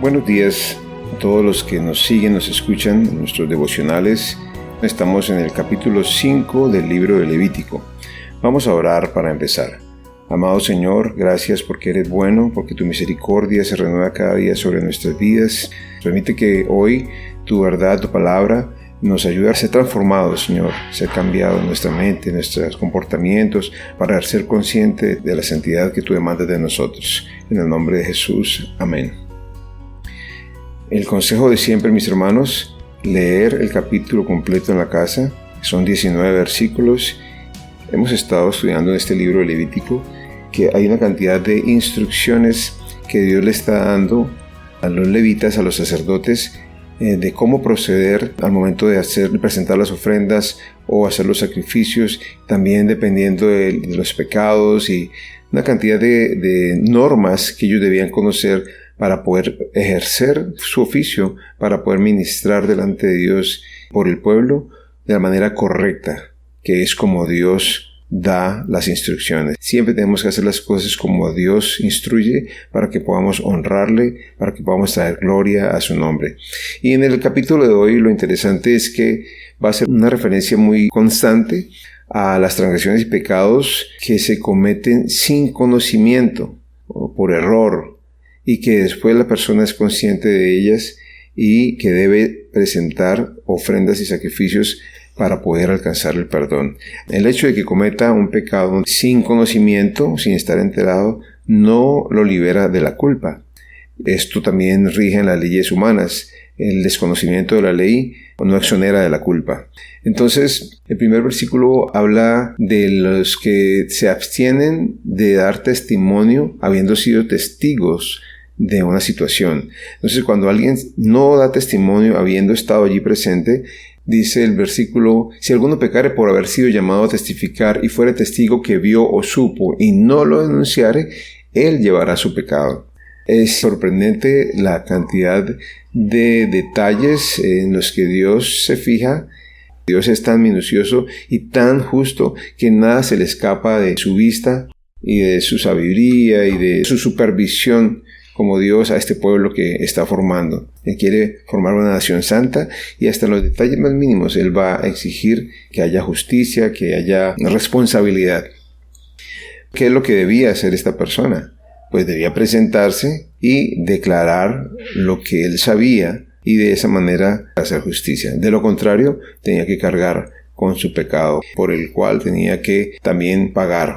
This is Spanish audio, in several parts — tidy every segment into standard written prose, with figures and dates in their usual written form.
Buenos días a todos los que nos siguen, nos escuchan en nuestros devocionales. Estamos en el capítulo 5 del libro de Levítico. Vamos a orar para empezar. Amado Señor, gracias porque eres bueno, porque tu misericordia se renueva cada día sobre nuestras vidas. Permite que hoy tu verdad, tu palabra, nos ayude a ser transformados, Señor, ser cambiados nuestra mente, nuestros comportamientos, para ser conscientes de la santidad que tú demandas de nosotros. En el nombre de Jesús, amén. El consejo de siempre, mis hermanos, leer el capítulo completo en la casa. Son 19 versículos. Hemos estado estudiando en este libro de Levítico que hay una cantidad de instrucciones que Dios le está dando a los levitas, a los sacerdotes, de cómo proceder al momento de presentar las ofrendas o hacer los sacrificios, también dependiendo de los pecados y una cantidad de normas que ellos debían conocer para poder ejercer su oficio, para poder ministrar delante de Dios por el pueblo de la manera correcta, que es como Dios da las instrucciones. Siempre tenemos que hacer las cosas como Dios instruye para que podamos honrarle, para que podamos traer gloria a su nombre. Y en el capítulo de hoy lo interesante es que va a ser una referencia muy constante a las transgresiones y pecados que se cometen sin conocimiento o por error, y que después la persona es consciente de ellas y que debe presentar ofrendas y sacrificios para poder alcanzar el perdón. El hecho de que cometa un pecado sin conocimiento, sin estar enterado, no lo libera de la culpa. Esto también rige en las leyes humanas. El desconocimiento de la ley no exonera de la culpa. Entonces, el primer versículo habla de los que se abstienen de dar testimonio habiendo sido testigos de una situación. Entonces, cuando alguien no da testimonio habiendo estado allí presente, dice el versículo: si alguno pecare por haber sido llamado a testificar y fuere testigo que vio o supo y no lo denunciare, él llevará su pecado. Es sorprendente la cantidad de detalles en los que Dios se fija. Dios es tan minucioso y tan justo que nada se le escapa de su vista y de su sabiduría y de su supervisión como Dios a este pueblo que está formando. Él quiere formar una nación santa y hasta los detalles más mínimos Él va a exigir que haya justicia, que haya responsabilidad. ¿Qué es lo que debía hacer esta persona? Pues debía presentarse y declarar lo que él sabía y de esa manera hacer justicia. De lo contrario, tenía que cargar con su pecado, por el cual tenía que también pagar.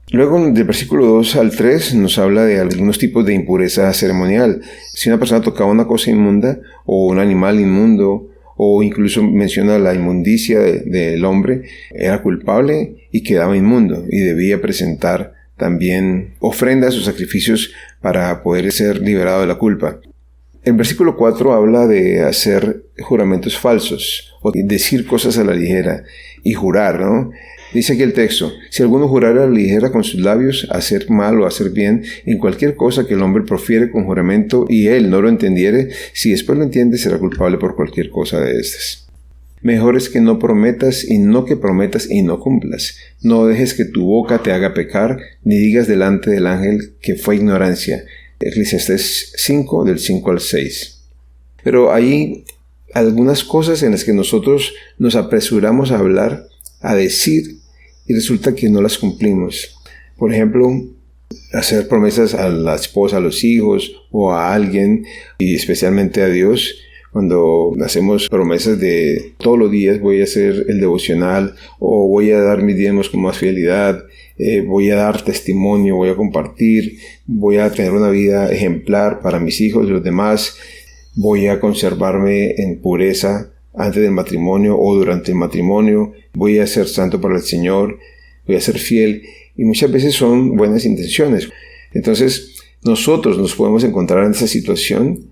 Luego, del versículo 2 al 3, nos habla de algunos tipos de impureza ceremonial. Si una persona tocaba una cosa inmunda, o un animal inmundo, o incluso menciona la inmundicia del hombre, era culpable y quedaba inmundo, y debía presentar también ofrendas o sacrificios para poder ser liberado de la culpa. El versículo 4 habla de hacer juramentos falsos, o decir cosas a la ligera, y jurar, ¿no? Dice aquí el texto: si alguno jurara a la ligera con sus labios, hacer mal o hacer bien, en cualquier cosa que el hombre profiere con juramento y él no lo entendiere, si después lo entiende, será culpable por cualquier cosa de estas. Mejor es que no prometas y no que prometas y no cumplas. No dejes que tu boca te haga pecar, ni digas delante del ángel que fue ignorancia. Eclesiastés 5, del 5 al 6. Pero hay algunas cosas en las que nosotros nos apresuramos a hablar, a decir, y resulta que no las cumplimos. Por ejemplo, hacer promesas a la esposa, a los hijos o a alguien, y especialmente a Dios. Cuando hacemos promesas de todos los días voy a hacer el devocional, o voy a dar mis diezmos con más fidelidad, voy a dar testimonio, voy a compartir, voy a tener una vida ejemplar para mis hijos y los demás, voy a conservarme en pureza antes del matrimonio o durante el matrimonio, voy a ser santo para el Señor, voy a ser fiel, y muchas veces son buenas intenciones. Entonces nosotros nos podemos encontrar en esa situación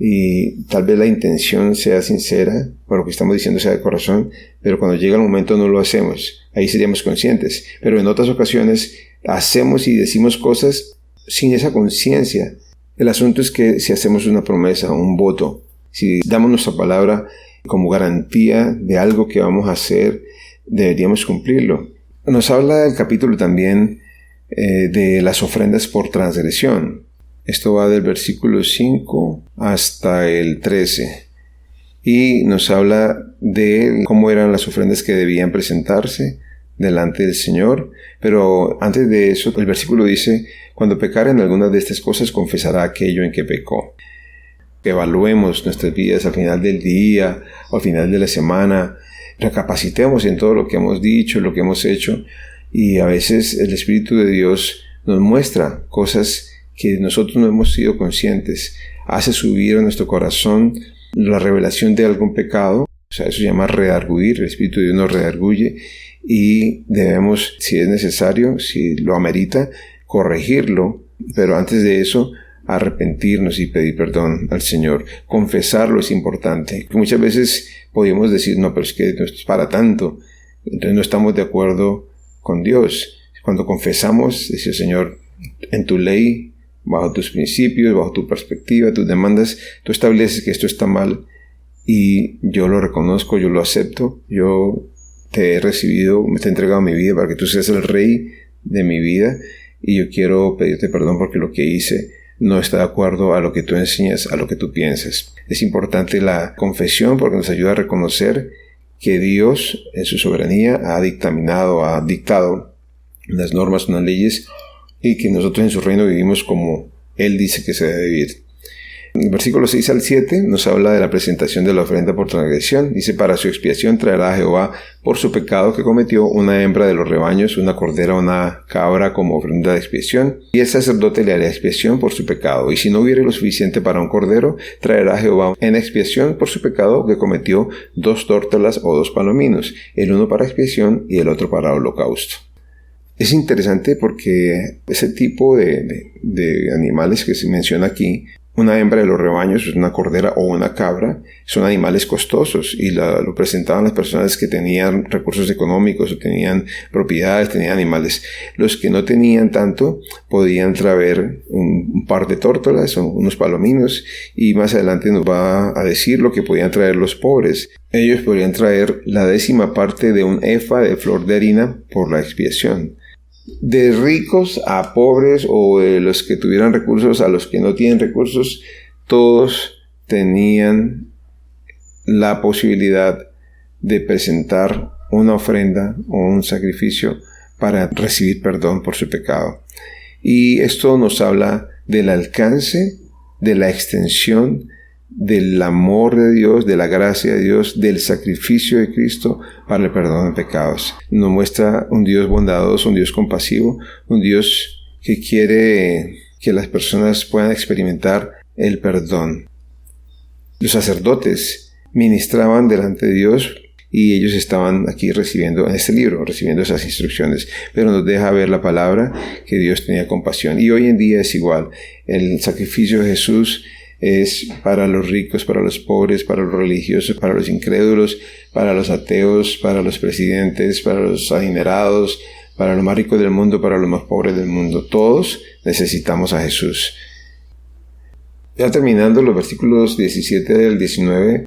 y tal vez la intención sea sincera, por lo que estamos diciendo sea de corazón, pero cuando llega el momento no lo hacemos. Ahí seríamos conscientes. Pero en otras ocasiones hacemos y decimos cosas sin esa conciencia. El asunto es que si hacemos una promesa, un voto, si damos nuestra palabra como garantía de algo que vamos a hacer, deberíamos cumplirlo. Nos habla el capítulo también de las ofrendas por transgresión. Esto va del versículo 5 hasta el 13 y nos habla de cómo eran las ofrendas que debían presentarse delante del Señor. Pero antes de eso, el versículo dice: cuando pecare en alguna de estas cosas, confesará aquello en que pecó. Que evaluemos nuestras vidas al final del día o al final de la semana, recapacitemos en todo lo que hemos dicho, lo que hemos hecho, y a veces el Espíritu de Dios nos muestra cosas que nosotros no hemos sido conscientes, hace subir a nuestro corazón la revelación de algún pecado. O sea, eso se llama redarguir. El Espíritu de Dios nos redarguye y debemos, si es necesario, si lo amerita, corregirlo, pero antes de eso, arrepentirnos y pedir perdón al Señor. Confesarlo es importante. Muchas veces podemos decir: no, pero es que no es para tanto, entonces no estamos de acuerdo con Dios. Cuando confesamos, dice: Señor, en tu ley, bajo tus principios, bajo tu perspectiva, tus demandas, tú estableces que esto está mal y yo lo reconozco, yo lo acepto, yo te he recibido, me te he entregado mi vida para que tú seas el rey de mi vida, y yo quiero pedirte perdón porque lo que hice no está de acuerdo a lo que tú enseñas, a lo que tú piensas. Es importante la confesión porque nos ayuda a reconocer que Dios en su soberanía ha dictado unas normas, unas leyes, y que nosotros en su reino vivimos como Él dice que se debe vivir. En el versículo 6 al 7 nos habla de la presentación de la ofrenda por transgresión. Dice: para su expiación traerá a Jehová por su pecado que cometió una hembra de los rebaños, una cordera o una cabra como ofrenda de expiación, y el sacerdote le hará expiación por su pecado. Y si no hubiere lo suficiente para un cordero, traerá a Jehová en expiación por su pecado que cometió 2 tórtolas o 2 palominos, el uno para expiación y el otro para holocausto. Es interesante porque ese tipo de animales que se menciona aquí, una hembra de los rebaños, una cordera o una cabra, son animales costosos y lo presentaban las personas que tenían recursos económicos o tenían propiedades, tenían animales. Los que no tenían tanto podían traer un par de tórtolas o unos palominos, y más adelante nos va a decir lo que podían traer los pobres. Ellos podrían traer la 10ª parte de un efa de flor de harina por la expiación. De ricos a pobres, o de los que tuvieran recursos a los que no tienen recursos, todos tenían la posibilidad de presentar una ofrenda o un sacrificio para recibir perdón por su pecado. Y esto nos habla del alcance, de la extensión, del amor de Dios, de la gracia de Dios, del sacrificio de Cristo para el perdón de pecados. Nos muestra un Dios bondadoso, un Dios compasivo, un Dios que quiere que las personas puedan experimentar el perdón. Los sacerdotes ministraban delante de Dios y ellos estaban aquí recibiendo, en este libro, recibiendo esas instrucciones, pero nos deja ver la palabra que Dios tenía compasión. Y hoy en día es igual. El sacrificio de Jesús es para los ricos, para los pobres, para los religiosos, para los incrédulos, para los ateos, para los presidentes, para los adinerados, para los más ricos del mundo, para los más pobres del mundo. Todos necesitamos a Jesús. Ya terminando, los versículos 17 al 19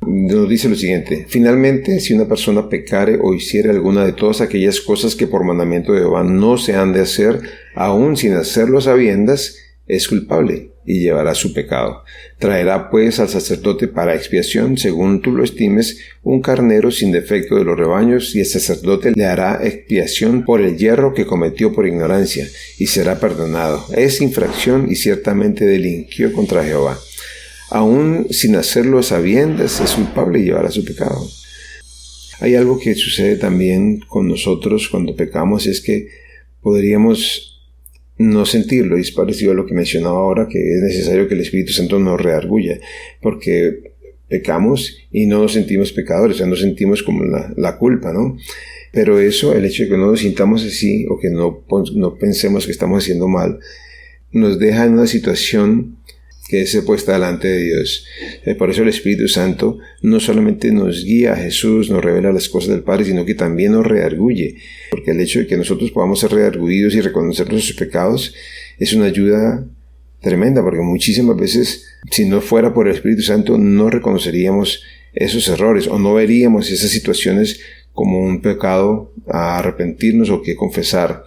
nos dice lo siguiente: finalmente, si una persona pecare o hiciere alguna de todas aquellas cosas que por mandamiento de Jehová no se han de hacer, aun sin hacerlo a sabiendas, es culpable y llevará su pecado. Traerá pues al sacerdote para expiación, según tú lo estimes, un carnero sin defecto de los rebaños, y el sacerdote le hará expiación por el yerro que cometió por ignorancia, y será perdonado. Es infracción y ciertamente delinquió contra Jehová. Aún sin hacerlo a sabiendas, es culpable y llevará su pecado. Hay algo que sucede también con nosotros cuando pecamos, es que podríamos no sentirlo, y es parecido a lo que mencionaba ahora, que es necesario que el Espíritu Santo nos redarguya, porque pecamos y no nos sentimos pecadores, o sea, no sentimos como la culpa, ¿no? Pero eso, el hecho de que no nos sintamos así, o que no pensemos que estamos haciendo mal, nos deja en una situación que es puesta delante de Dios. Por eso el Espíritu Santo no solamente nos guía a Jesús, nos revela las cosas del Padre, sino que también nos redarguye, porque el hecho de que nosotros podamos ser redarguidos y reconocer nuestros pecados es una ayuda tremenda, porque muchísimas veces, si no fuera por el Espíritu Santo, no reconoceríamos esos errores o no veríamos esas situaciones como un pecado a arrepentirnos o que confesar.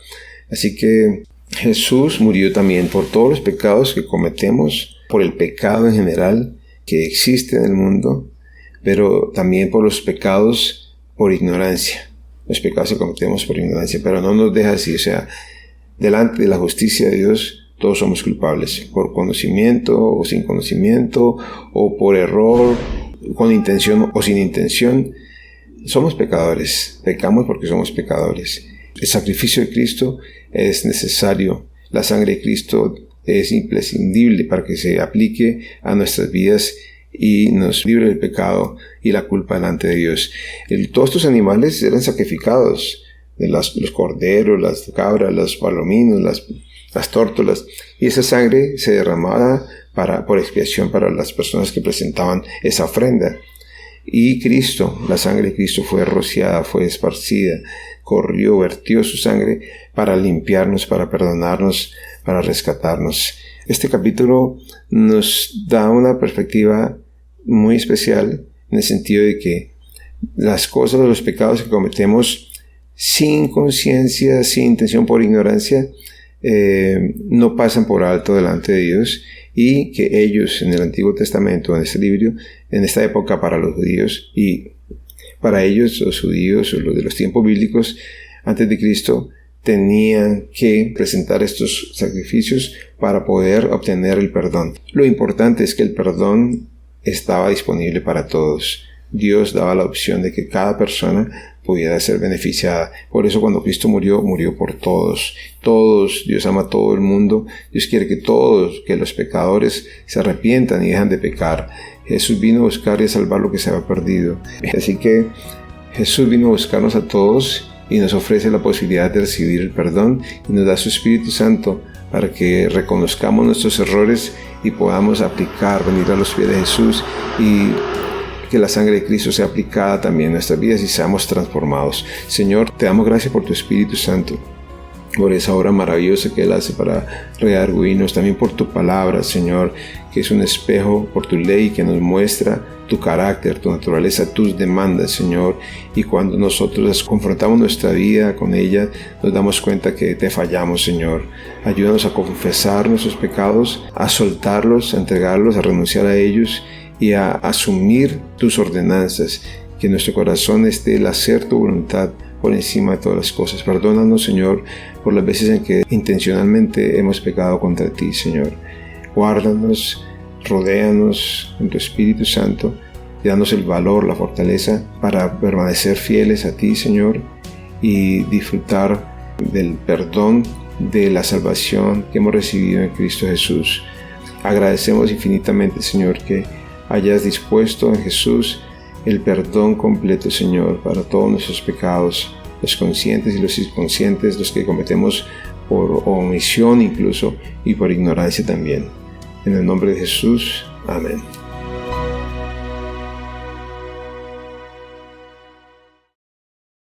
Así que Jesús murió también por todos los pecados que cometemos, por el pecado en general que existe en el mundo, pero también por los pecados por ignorancia. Los pecados que cometemos por ignorancia, pero no nos deja así, o sea, delante de la justicia de Dios todos somos culpables, por conocimiento o sin conocimiento, o por error, con intención o sin intención. Somos pecadores, pecamos porque somos pecadores. El sacrificio de Cristo es necesario, la sangre de Cristo es imprescindible para que se aplique a nuestras vidas y nos libre del pecado y la culpa delante de Dios. Todos estos animales eran sacrificados, los corderos, las cabras, los palominos, las tórtolas, y esa sangre se derramaba por expiación para las personas que presentaban esa ofrenda. Y Cristo, la sangre de Cristo fue rociada, fue esparcida, corrió, vertió su sangre para limpiarnos, para perdonarnos, para rescatarnos. Este capítulo nos da una perspectiva muy especial en el sentido de que las cosas, los pecados que cometemos sin conciencia, sin intención, por ignorancia, no pasan por alto delante de Dios, y que ellos en el Antiguo Testamento, en este libro, en esta época para los judíos y para ellos, los judíos o los de los tiempos bíblicos antes de Cristo, tenían que presentar estos sacrificios para poder obtener el perdón. Lo importante es que el perdón estaba disponible para todos. Dios daba la opción de que cada persona pudiera ser beneficiada. Por eso cuando Cristo murió, murió por todos. Todos, Dios ama a todo el mundo. Dios quiere que todos, que los pecadores se arrepientan y dejan de pecar. Jesús vino a buscar y a salvar lo que se había perdido. Así que Jesús vino a buscarnos a todos y nos ofrece la posibilidad de recibir el perdón y nos da su Espíritu Santo para que reconozcamos nuestros errores y podamos venir a los pies de Jesús y que la sangre de Cristo sea aplicada también en nuestras vidas y seamos transformados. Señor, te damos gracias por tu Espíritu Santo, por esa obra maravillosa que Él hace para redarguirnos, también por tu palabra, Señor, que es un espejo, por tu ley que nos muestra tu carácter, tu naturaleza, tus demandas, Señor, y cuando nosotros confrontamos nuestra vida con ella, nos damos cuenta que te fallamos, Señor. Ayúdanos a confesar nuestros pecados, a soltarlos, a entregarlos, a renunciar a ellos y a asumir tus ordenanzas, que en nuestro corazón esté el hacer tu voluntad por encima de todas las cosas. Perdónanos, Señor, por las veces en que intencionalmente hemos pecado contra ti, Señor. Guárdanos, rodéanos en tu Espíritu Santo y danos el valor, la fortaleza para permanecer fieles a ti, Señor, y disfrutar del perdón, de la salvación que hemos recibido en Cristo Jesús. Agradecemos infinitamente, Señor, que hayas dispuesto en Jesús el perdón completo, Señor, para todos nuestros pecados, los conscientes y los inconscientes, los que cometemos por omisión incluso y por ignorancia también. En el nombre de Jesús, amén.